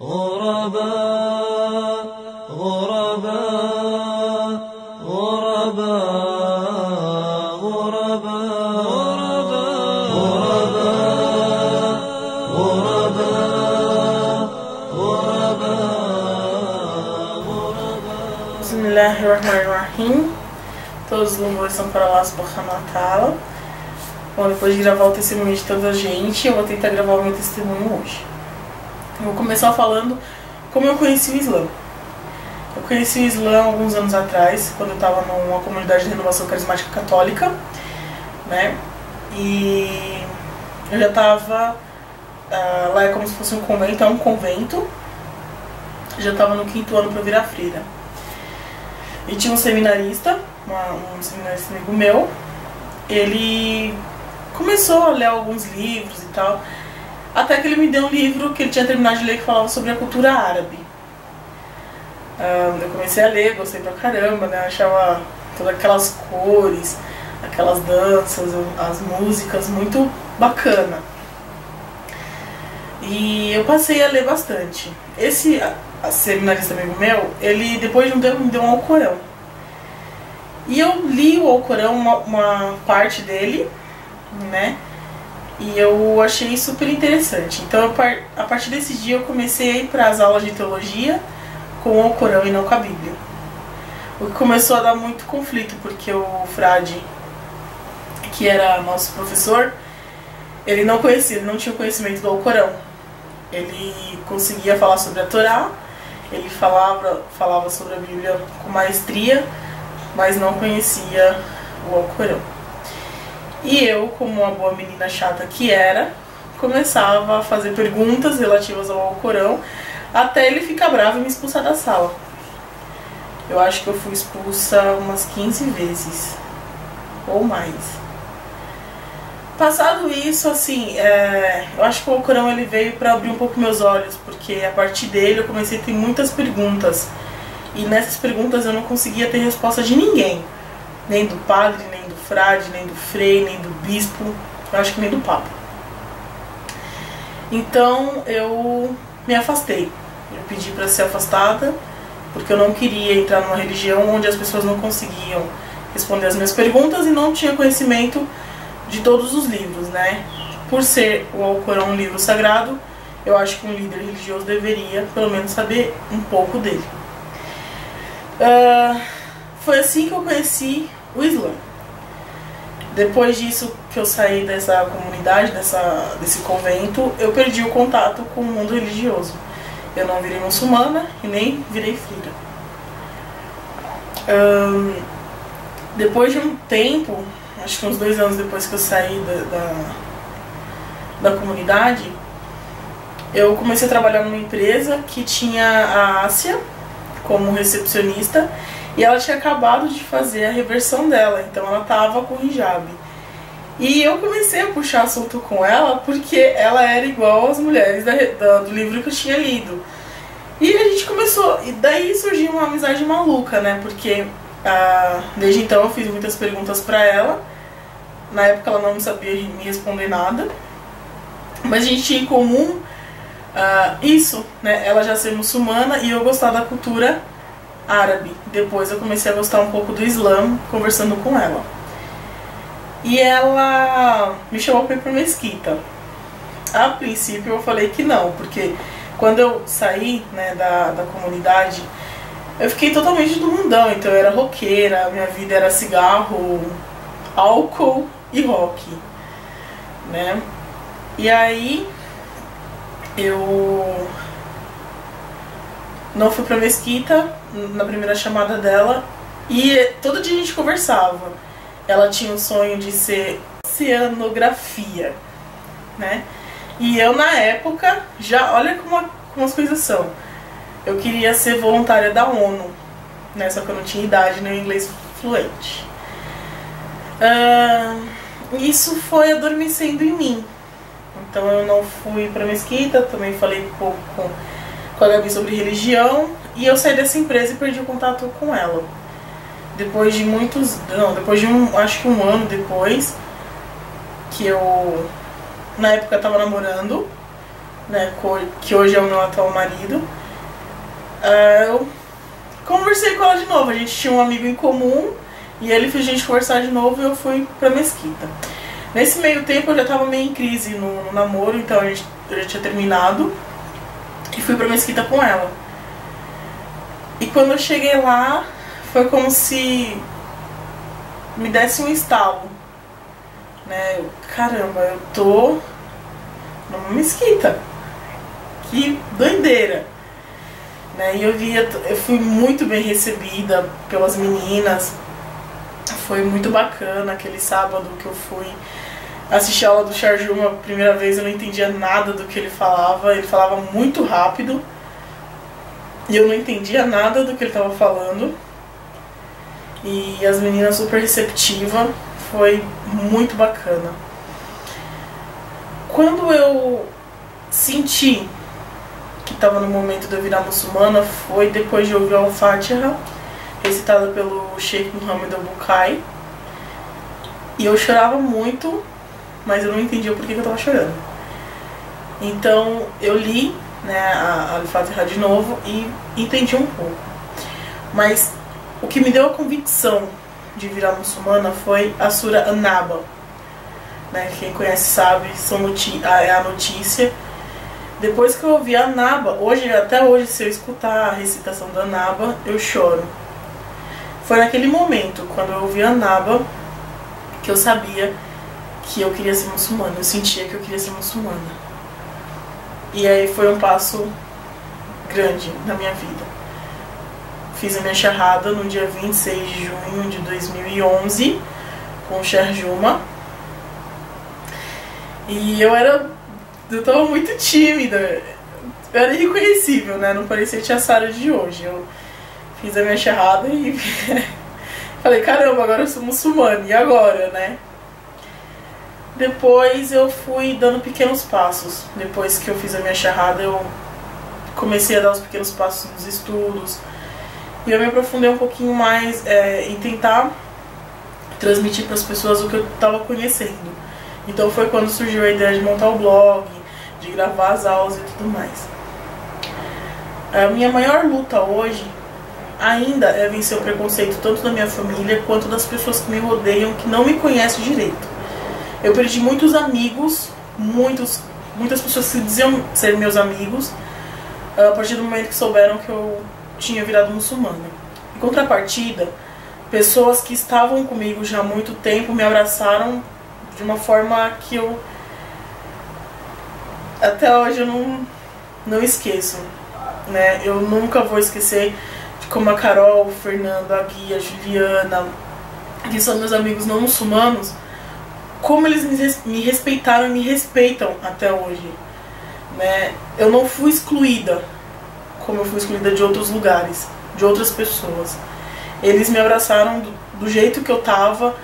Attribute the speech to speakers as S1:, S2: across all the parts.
S1: غرباء غرباء غرباء غرباء غرباء غرباء.
S2: Bismillahirrahmanirrahim. Todos os louvores são para Allah subhanahu wa ta'ala. Bom, depois de gravar o testemunho de toda a gente, eu vou tentar gravar o meu testemunho hoje. Eu vou começar falando como eu conheci o Islã. Eu conheci o Islã alguns anos atrás, quando eu estava numa comunidade de renovação carismática católica, né? E eu já estava lá, é como se fosse um convento, é um convento. Eu já estava no 5º ano para virar freira. E tinha um seminarista, um seminarista amigo meu. Ele começou a ler alguns livros e tal, até que ele me deu um livro que ele tinha terminado de ler que falava sobre a cultura árabe. Eu comecei a ler, gostei pra caramba, né? Achava todas aquelas cores, aquelas danças, as músicas muito bacana. E eu passei a ler bastante. Esse seminarista amigo meu, ele depois de um tempo me deu um Alcorão. E eu li o Alcorão, uma parte dele, né? E eu achei super interessante. Então, a partir desse dia, eu comecei a ir para as aulas de teologia com o Alcorão e não com a Bíblia. O que começou a dar muito conflito, porque o frade, que era nosso professor, ele não conhecia, ele não tinha conhecimento do Alcorão. Ele conseguia falar sobre a Torá, ele falava sobre a Bíblia com maestria, mas não conhecia o Alcorão. E eu, como uma boa menina chata que era, começava a fazer perguntas relativas ao Alcorão, até ele ficar bravo e me expulsar da sala. Eu acho que eu fui expulsa umas 15 vezes, ou mais. Passado isso, assim, eu acho que o Alcorão ele veio para abrir um pouco meus olhos, porque a partir dele eu comecei a ter muitas perguntas. E nessas perguntas eu não conseguia ter resposta de ninguém. Nem do padre, nem do frade, nem do frei, nem do bispo. Eu acho que nem do papa. Então eu me afastei. Eu pedi para ser afastada, porque eu não queria entrar numa religião onde as pessoas não conseguiam responder as minhas perguntas e não tinha conhecimento de todos os livros, né? Por ser o Alcorão um livro sagrado, eu acho que um líder religioso deveria, pelo menos, saber um pouco dele. Foi assim que eu conheci o Islã. Depois disso que eu saí dessa comunidade, desse convento, eu perdi o contato com o mundo religioso. Eu não virei muçulmana e nem virei freira. Depois de um tempo, acho que uns 2 anos depois que eu saí da comunidade, eu comecei a trabalhar numa empresa que tinha a Ásia como recepcionista, e ela tinha acabado de fazer a reversão dela, então ela tava com hijab. E eu comecei a puxar assunto com ela porque ela era igual às mulheres do livro que eu tinha lido. E a gente começou, e daí surgiu uma amizade maluca, né? Porque desde então eu fiz muitas perguntas pra ela. Na época ela não sabia me responder nada, mas a gente tinha em comum isso, né? Ela já ser muçulmana e eu gostar da cultura árabe. Depois eu comecei a gostar um pouco do Islã conversando com ela. E ela me chamou para ir pra mesquita. A princípio eu falei que não, porque quando eu saí, né, da comunidade, eu fiquei totalmente do mundão. Então eu era roqueira, minha vida era cigarro, álcool e rock, né? E aí eu não fui pra mesquita na primeira chamada dela, e todo dia a gente conversava. Ela tinha um sonho de ser oceanografia, né? E eu na época, já olha como as coisas são. Eu queria ser voluntária da ONU, né? Só que eu não tinha idade nem inglês fluente. Isso foi adormecendo em mim. Então eu não fui pra mesquita, também falei um pouco com a Gabi sobre religião, e eu saí dessa empresa e perdi o contato com ela. Depois de acho que um ano depois, que eu, na época, estava namorando né, que hoje é o meu atual marido, eu conversei com ela de novo. A gente tinha um amigo em comum e ele fez a gente conversar de novo e eu fui pra mesquita. Nesse meio tempo eu já tava meio em crise no namoro, então eu já tinha terminado e fui pra mesquita com ela. E quando eu cheguei lá, foi como se me desse um estalo, né? Caramba, eu tô numa mesquita, que doideira, né? E eu fui muito bem recebida pelas meninas. Foi muito bacana aquele sábado que eu fui assistir a aula do Charjuma. A primeira vez eu não entendia nada do que ele falava muito rápido e eu não entendia nada do que ele estava falando. E as meninas super receptivas, foi muito bacana. Quando eu senti que estava no momento de eu virar muçulmana, foi depois de ouvir a Al-Fatiha, recitada pelo Sheikh Muhammad Al-Bukai. E eu chorava muito, mas eu não entendia por que eu tava chorando. Então eu li, né, a Al-Fatiha de novo e entendi um pouco. Mas o que me deu a convicção de virar muçulmana foi a Sura An-Naba, né? Quem conhece sabe, é a notícia. Depois que eu ouvi a An-Naba, até hoje, se eu escutar a recitação da An-Naba, eu choro. Foi naquele momento, quando eu ouvi a An-Naba, que eu sabia que eu queria ser muçulmana. Eu sentia que eu queria ser muçulmana. E aí foi um passo grande na minha vida. Fiz a minha shahada no dia 26 de junho de 2011 com o Charjuma. E eu tava muito tímida. Eu era irreconhecível, né? Não parecia a Tia Sara de hoje. Eu fiz a minha shahada e falei, caramba, agora eu sou muçulmana. E agora, né? Depois eu fui dando pequenos passos. Depois que eu fiz a minha shahada, eu comecei a dar os pequenos passos nos estudos. E eu me aprofundei um pouquinho mais em tentar transmitir para as pessoas o que eu estava conhecendo. Então foi quando surgiu a ideia de montar o blog, de gravar as aulas e tudo mais. A minha maior luta hoje ainda é vencer o preconceito tanto da minha família quanto das pessoas que me rodeiam, que não me conhecem direito. Eu perdi muitos amigos, muitas pessoas que diziam ser meus amigos, a partir do momento que souberam que eu tinha virado muçulmana. Em contrapartida, pessoas que estavam comigo já há muito tempo me abraçaram de uma forma que eu até hoje eu não esqueço, né? Eu nunca vou esquecer de como a Carol, o Fernando, a Gui, a Juliana, que são meus amigos não muçulmanos, como eles me respeitaram e me respeitam até hoje, né? Eu não fui excluída como eu fui excluída de outros lugares, de outras pessoas. Eles me abraçaram do jeito que eu tava,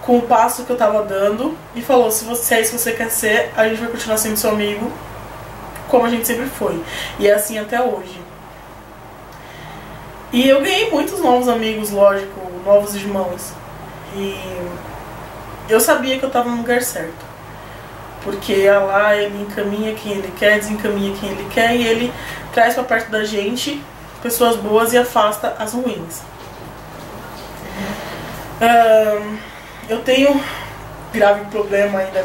S2: com o passo que eu tava dando, e falou, se é isso que você quer ser, a gente vai continuar sendo seu amigo, como a gente sempre foi. E é assim até hoje. E eu ganhei muitos novos amigos, lógico, novos irmãos. E eu sabia que eu tava no lugar certo. Porque Allah, ele encaminha quem ele quer, desencaminha quem ele quer, e ele traz pra perto da gente pessoas boas e afasta as ruins. Eu tenho grave problema ainda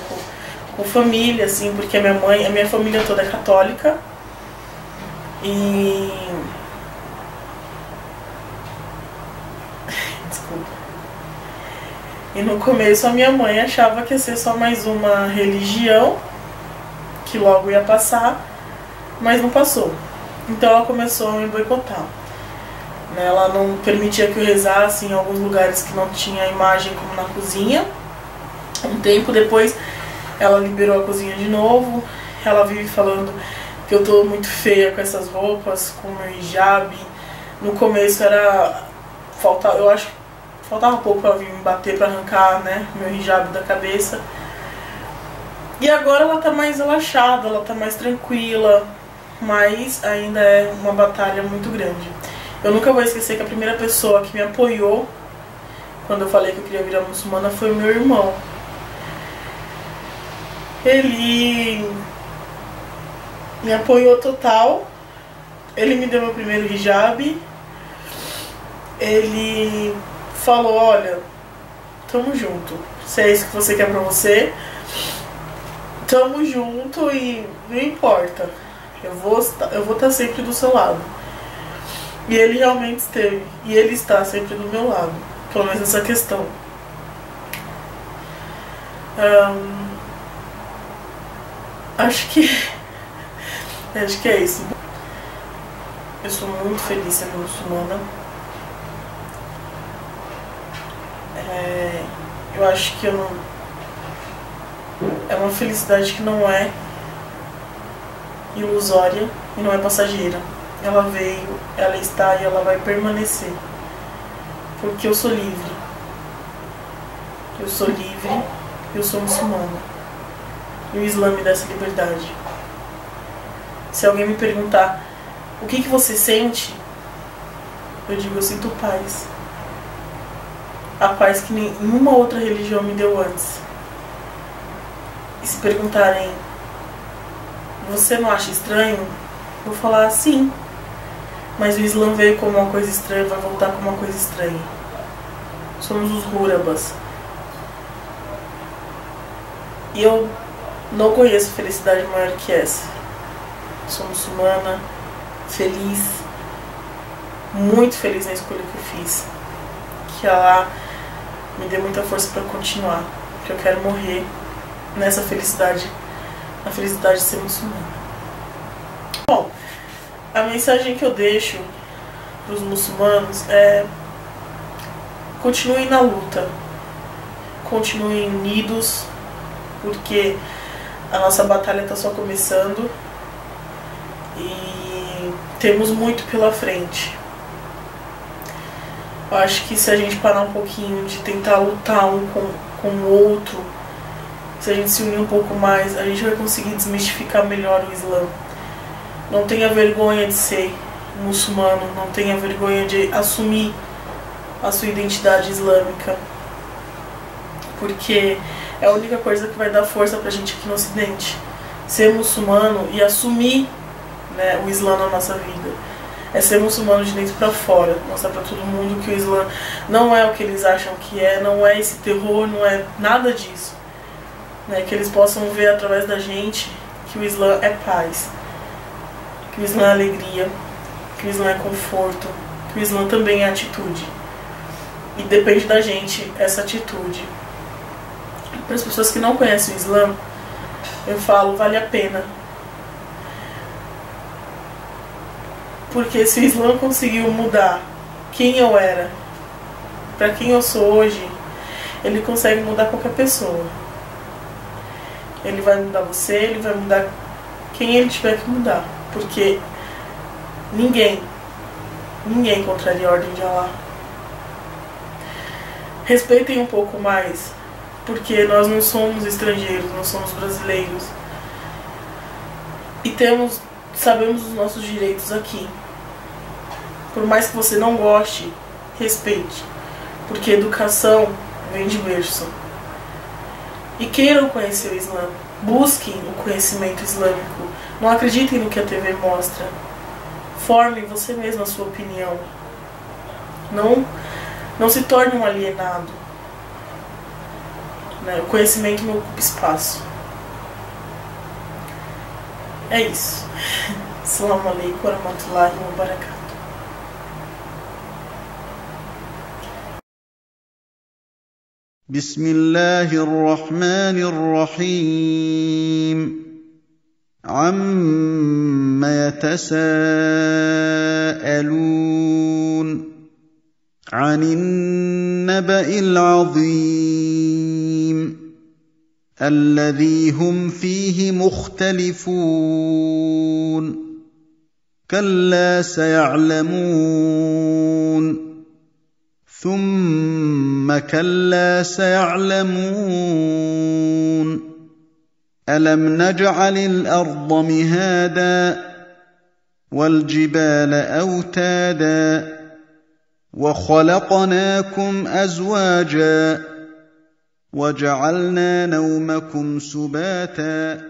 S2: com família, assim, porque a minha família toda é católica. E desculpa. E no começo a minha mãe achava que ia ser só mais uma religião, que logo ia passar, mas não passou. Então ela começou a me boicotar. Ela não permitia que eu rezasse em alguns lugares que não tinha imagem, como na cozinha. Um tempo depois ela liberou a cozinha de novo. Ela vive falando que eu tô muito feia com essas roupas, com o meu hijab. No começo eu acho que faltava pouco pra ela vir me bater pra arrancar, né, meu hijab da cabeça. E agora ela tá mais relaxada, ela tá mais tranquila, mas ainda é uma batalha muito grande. Eu nunca vou esquecer que a primeira pessoa que me apoiou quando eu falei que eu queria virar muçulmana foi o meu irmão. Ele me apoiou total. Ele me deu meu primeiro hijab. Ele falou, olha, tamo junto. Se é isso que você quer pra você, tamo junto e não importa. Eu vou estar sempre do seu lado. E ele realmente esteve. E ele está sempre do meu lado. Pelo menos nessa questão. Acho que é isso. Eu sou muito feliz sendo muçulmana. Eu acho que é uma felicidade que não é ilusória e não é passageira. Ela veio, ela está e ela vai permanecer. Porque eu sou livre. Eu sou livre, eu sou muçulmana. E o Islã me dá essa liberdade. Se alguém me perguntar o que você sente, eu digo, eu sinto paz. A paz que nenhuma outra religião me deu antes. E se perguntarem, você não acha estranho? Eu vou falar sim. Mas o Islã veio como uma coisa estranha, vai voltar como uma coisa estranha. Somos os Hurabas. E eu não conheço felicidade maior que essa. Sou muçulmana, feliz, muito feliz na escolha que eu fiz. Que Allah me dê muita força para continuar. Que eu quero morrer nessa felicidade, na felicidade de ser muçulmana. Bom, a mensagem que eu deixo para os muçulmanos é: continuem na luta, continuem unidos, porque a nossa batalha está só começando e temos muito pela frente. Eu acho que se a gente parar um pouquinho de tentar lutar um com o outro, se a gente se unir um pouco mais, a gente vai conseguir desmistificar melhor o Islã. Não tenha vergonha de ser muçulmano, não tenha vergonha de assumir a sua identidade islâmica, porque é a única coisa que vai dar força pra gente aqui no Ocidente. Ser muçulmano e assumir, né, o Islã na nossa vida. É ser muçulmano de dentro pra fora. Mostrar pra todo mundo que o Islã não é o que eles acham que é, não é esse terror, não é nada disso. Né, que eles possam ver através da gente que o Islã é paz, que o Islã é alegria, que o Islã é conforto, que o Islã também é atitude. E depende da gente essa atitude. Para as pessoas que não conhecem o Islã, eu falo, vale a pena. Porque se o Islã conseguiu mudar quem eu era para quem eu sou hoje, ele consegue mudar qualquer pessoa. Ele vai mudar você, ele vai mudar quem ele tiver que mudar. Porque ninguém contraria a ordem de Allah. Respeitem um pouco mais, porque nós não somos estrangeiros, nós somos brasileiros. E sabemos os nossos direitos aqui. Por mais que você não goste, respeite. Porque educação vem de berço. E queiram conhecer o Islã. Busquem o conhecimento islâmico. Não acreditem no que a TV mostra. Formem você mesmo a sua opinião. Não se torne um alienado. Né? O conhecimento não ocupa espaço. É isso. Assalamu alaikum warahmatullahi wabarakatuh.
S3: بسم الله الرحمن الرحيم عم يتساءلون عن النبأ العظيم الذي هم فيه مختلفون كلا سيعلمون ثم كلا سيعلمون ألم نجعل الأرض مهادا والجبال أوتادا وخلقناكم أزواجا وجعلنا نومكم سباتا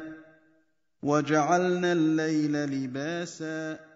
S3: وجعلنا الليل لباسا